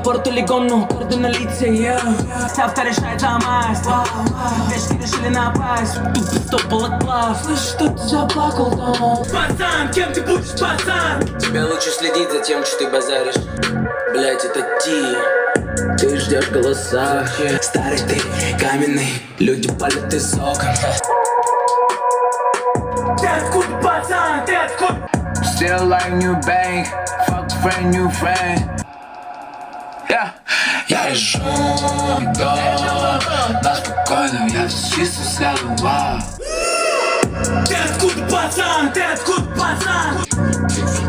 портулигону, корды на лице, Авто решает за масть, Вешки решили напасть, тупо стопал отплав. Слышь, что ты заплакал там? Пацан, кем ты будешь, пацан? Тебе лучше следить за тем, что ты базаришь. Блять, это ты ждешь голоса. Старый ты, каменный, люди палят из окон. Ты откуда, пацан, ты откуда? Still like new bank, fuck friend, new friend. Yeah. Я лежу дома, на спокойном, я все чисто сяду, вау. Ты откуда, пацан, ты откуда, пацан?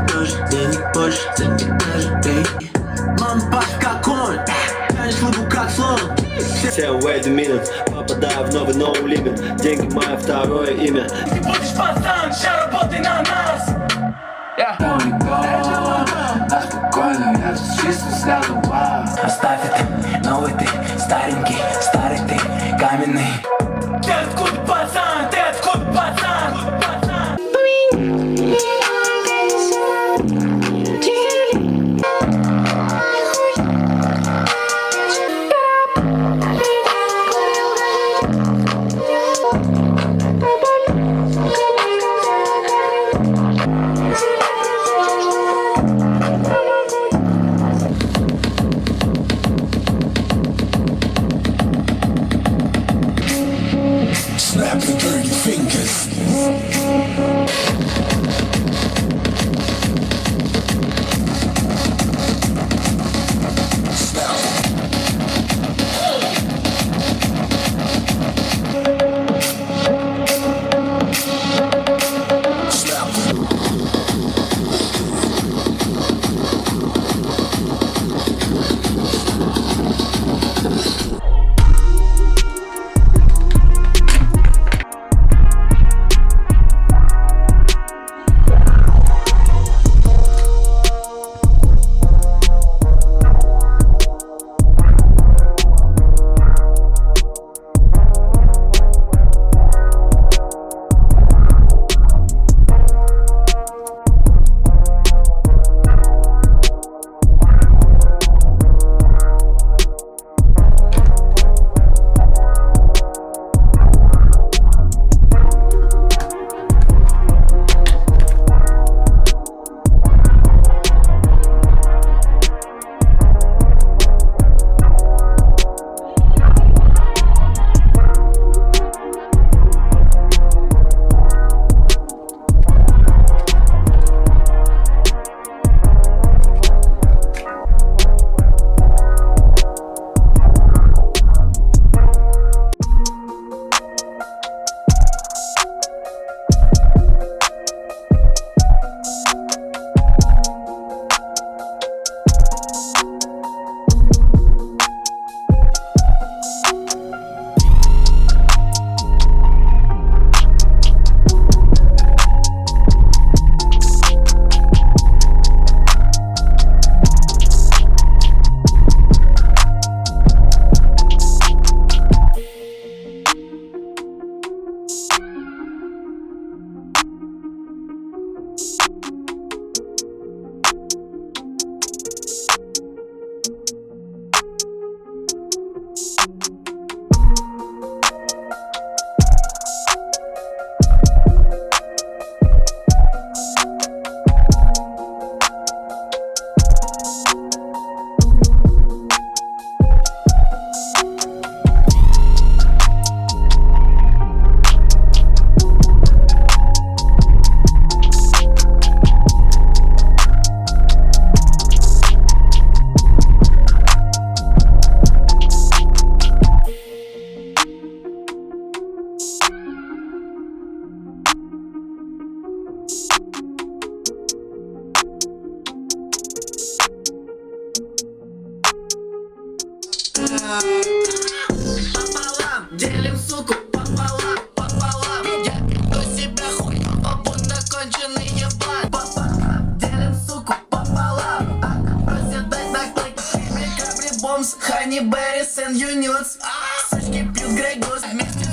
Тоже денег больше, за тебя каждый день. Мам, паш как он, тянешь лыбу как слон. Все wait a minute, попадаю в новый no limit. Деньги мое второе имя. Ты будешь, пацан, ща работай на нас. На спокойном, я все чисто сяду, вау. Оставь это, новый ты, старенький, старый ты, каменный. Ты откуда, пацан, ты откуда, пацан? Snap your dirty fingers. Пополам, делим суку пополам, пополам. Я до себя хуй, будто конченый еблан. Пополам, делим суку пополам. Просят дать наклейки, капли бомс, Honey Berries and Unions. Сучки пьют Грей Гос, вместе